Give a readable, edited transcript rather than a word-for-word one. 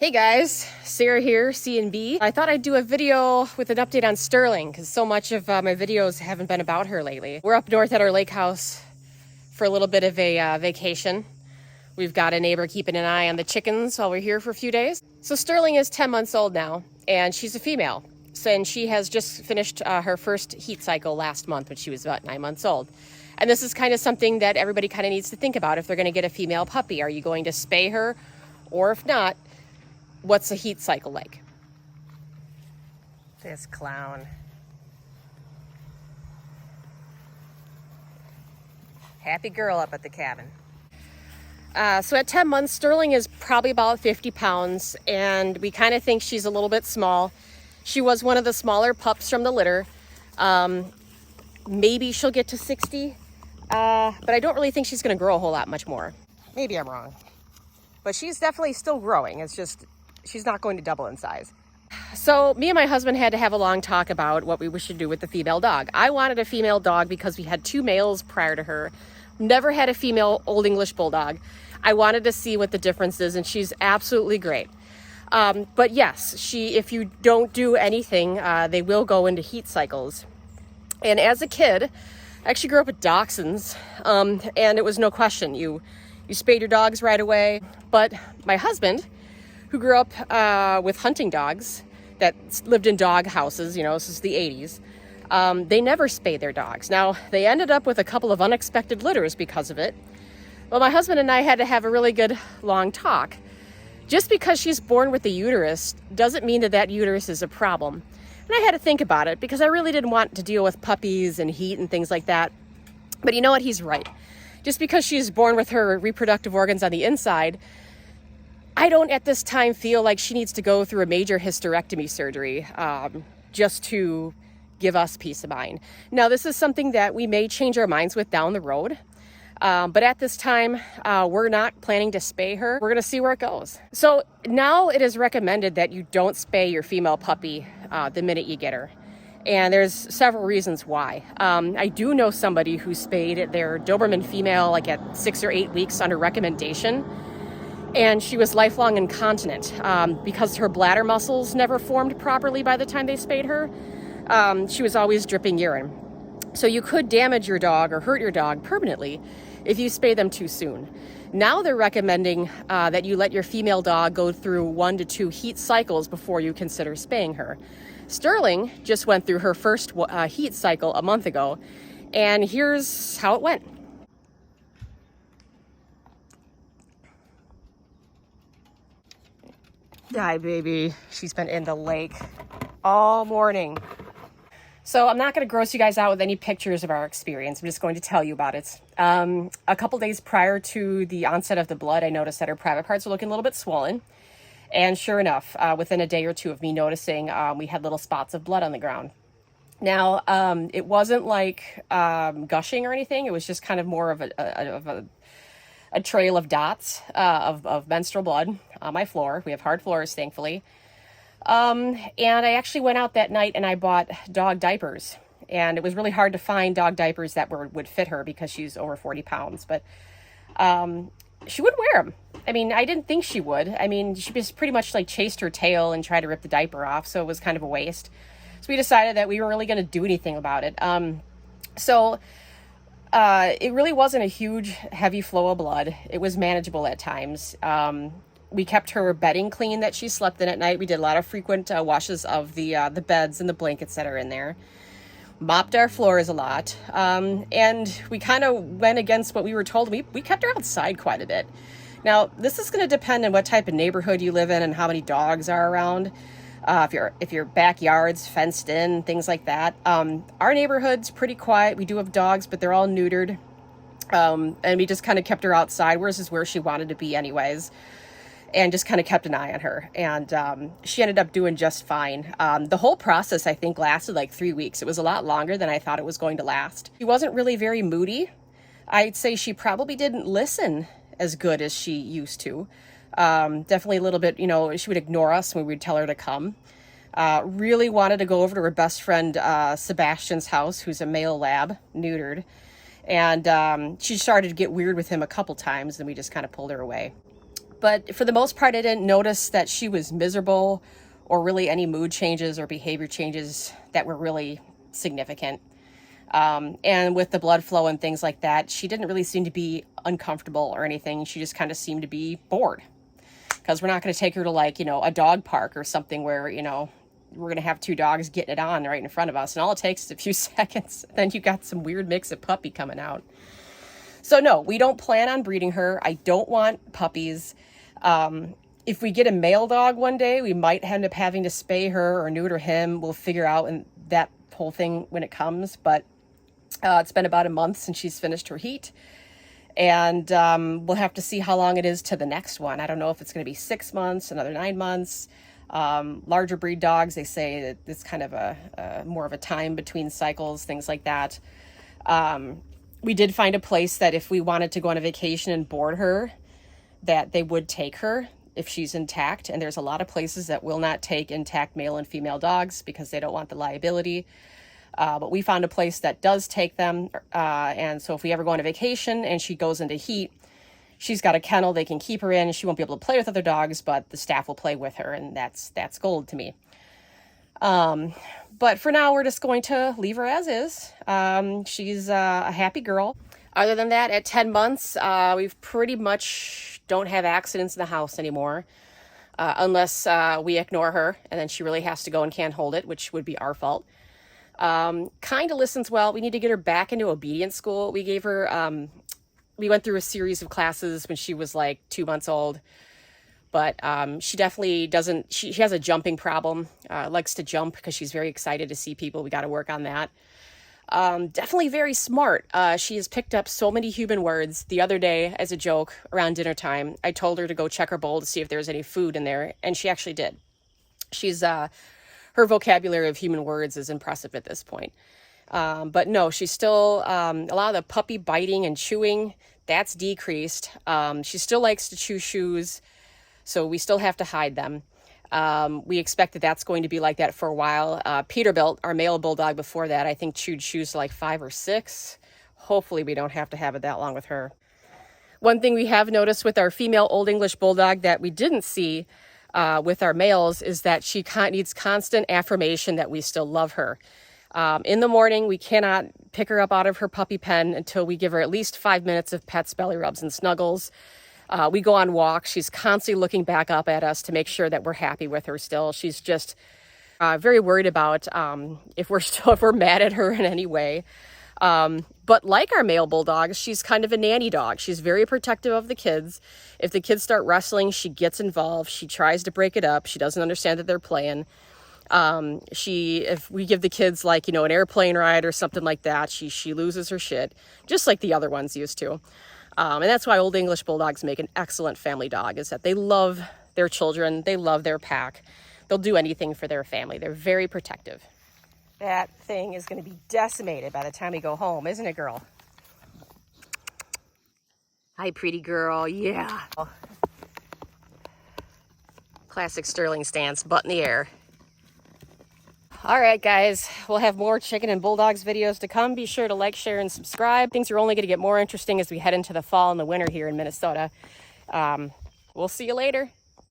Hey guys, Sarah here, C&B. I thought I'd do a video with an update on Sterling because so much of my videos haven't been about her lately. We're up north at our lake house for a little bit of a vacation. We've got a neighbor keeping an eye on the chickens while we're here for a few days. So Sterling is 10 months old now, and she's a female. And she has just finished her first heat cycle last month when she was about 9 months old. And this is kind of something that everybody kind of needs to think about if they're going to get a female puppy. Are you going to spay her? Or if not, what's a heat cycle like? This clown. Happy girl up at the cabin. So at 10 months, Sterling is probably about 50 pounds, and we kind of think she's a little bit small. She was one of the smaller pups from the litter. Maybe she'll get to 60, but I don't really think she's going to grow a whole lot much more. Maybe I'm wrong. But she's definitely still growing. It's just she's not going to double in size. So me and my husband had to have a long talk about what we should do with the female dog. I wanted a female dog because we had 2 males prior to her. Never had a female Old English Bulldog. I wanted to see what the difference is, and she's absolutely great. But yes, if you don't do anything, they will go into heat cycles. And as a kid, I actually grew up with dachshunds, and it was no question. You spayed your dogs right away. But my husband, who grew up with hunting dogs that lived in dog houses, this is the 80s, they never spayed their dogs. Now, they ended up with a couple of unexpected litters because of it. Well, my husband and I had to have a really good long talk. Just because she's born with the uterus doesn't mean that uterus is a problem. And I had to think about it because I really didn't want to deal with puppies and heat and things like that. But you know what? He's right. Just because she's born with her reproductive organs on the inside, I don't at this time feel like she needs to go through a major hysterectomy surgery just to give us peace of mind. Now, this is something that we may change our minds with down the road. But at this time, we're not planning to spay her. We're going to see where it goes. So now it is recommended that you don't spay your female puppy the minute you get her. And there's several reasons why. I do know somebody who spayed their Doberman female like at 6 or 8 weeks under recommendation. And she was lifelong incontinent because her bladder muscles never formed properly by the time they spayed her. She was always dripping urine. So you could damage your dog or hurt your dog permanently if you spay them too soon. Now they're recommending that you let your female dog go through 1 to 2 heat cycles before you consider spaying her. Sterling just went through her first heat cycle a month ago, and here's how it went. Hi, baby. She's been in the lake all morning. So I'm not going to gross you guys out with any pictures of our experience. I'm just going to tell you about it. A couple days prior to the onset of the blood, I noticed that her private parts were looking a little bit swollen. And sure enough, within a day or two of me noticing, we had little spots of blood on the ground. Now, it wasn't like gushing or anything. It was just kind of more of a trail of dots of menstrual blood on my floor. We have hard floors, thankfully. And I actually went out that night and I bought dog diapers. And it was really hard to find dog diapers that would fit her because she's over 40 pounds. But she would wear them. I mean, I didn't think she would. I mean, she just pretty much like chased her tail and tried to rip the diaper off. So it was kind of a waste. So we decided that we weren't really going to do anything about it. It really wasn't a huge, heavy flow of blood. It was manageable at times. We kept her bedding clean that she slept in at night. We did a lot of frequent washes of the beds and the blankets that are in there. Mopped our floors a lot. And we kind of went against what we were told. We kept her outside quite a bit. Now, this is going to depend on what type of neighborhood you live in and how many dogs are around. If your backyard's fenced in, things like that. Our neighborhood's pretty quiet. We do have dogs, but they're all neutered. And we just kind of kept her outside, whereas is where she wanted to be anyways. And just kind of kept an eye on her. And she ended up doing just fine. The whole process, I think, lasted like 3 weeks. It was a lot longer than I thought it was going to last. She wasn't really very moody. I'd say she probably didn't listen as good as she used to. Definitely a little bit, she would ignore us when we'd tell her to come. Really wanted to go over to her best friend, Sebastian's house, who's a male lab, neutered. And she started to get weird with him a couple times, and we just kind of pulled her away. But for the most part, I didn't notice that she was miserable or really any mood changes or behavior changes that were really significant. And with the blood flow and things like that, she didn't really seem to be uncomfortable or anything. She just kind of seemed to be bored, because we're not going to take her to, like, you know, a dog park or something where, you know, we're going to have two dogs getting it on right in front of us. And all it takes is a few seconds. Then you got some weird mix of puppy coming out. So no, we don't plan on breeding her. I don't want puppies. If we get a male dog one day, we might end up having to spay her or neuter him. We'll figure out and that whole thing when it comes. But it's been about a month since she's finished her heat. And we'll have to see how long it is to the next one. I don't know if it's going to be 6 months, another 9 months. Larger breed dogs, they say that it's kind of a more of a time between cycles, things like that. We did find a place that if we wanted to go on a vacation and board her, that they would take her if she's intact. And there's a lot of places that will not take intact male and female dogs because they don't want the liability. But we found a place that does take them. And so if we ever go on a vacation and she goes into heat, she's got a kennel they can keep her in. She won't be able to play with other dogs, but the staff will play with her. And that's gold to me. But for now, we're just going to leave her as is. She's a happy girl. Other than that, at 10 months, we've pretty much don't have accidents in the house anymore. Unless we ignore her and then she really has to go and can't hold it, which would be our fault. Kind of listens well. We need to get her back into obedience school. We gave her, we went through a series of classes when she was like 2 months old, but she definitely doesn't, she has a jumping problem, likes to jump because she's very excited to see people. We got to work on that. Definitely very smart. She has picked up so many human words. The other day, as a joke, around dinner time, I told her to go check her bowl to see if there's any food in there, and she actually did. She's, her vocabulary of human words is impressive at this point. But no, she's still, a lot of the puppy biting and chewing, that's decreased. She still likes to chew shoes, so we still have to hide them. We expect that that's going to be like that for a while. Peterbilt, our male bulldog before that, I think chewed shoes like 5 or 6. Hopefully we don't have to have it that long with her. One thing we have noticed with our female Old English Bulldog that we didn't see with our males is that she needs constant affirmation that we still love her. In the morning, we cannot pick her up out of her puppy pen until we give her at least 5 minutes of pets, belly rubs, and snuggles. We go on walks. She's constantly looking back up at us to make sure that we're happy with her still. She's just very worried about if we're mad at her in any way. But like our male bulldogs, she's kind of a nanny dog. She's very protective of the kids. If the kids start wrestling, she gets involved. She tries to break it up. She doesn't understand that they're playing. If we give the kids, like, you know, an airplane ride or something like that, she loses her shit, just like the other ones used to. And that's why Old English Bulldogs make an excellent family dog, is that they love their children. They love their pack. They'll do anything for their family. They're very protective. That thing is going to be decimated by the time we go home, isn't it, girl? Hi, pretty girl. Yeah. Classic Sterling stance, butt in the air. All right, guys, we'll have more chicken and bulldogs videos to come. Be sure to like, share, and subscribe. Things are only going to get more interesting as we head into the fall and the winter here in Minnesota. We'll see you later.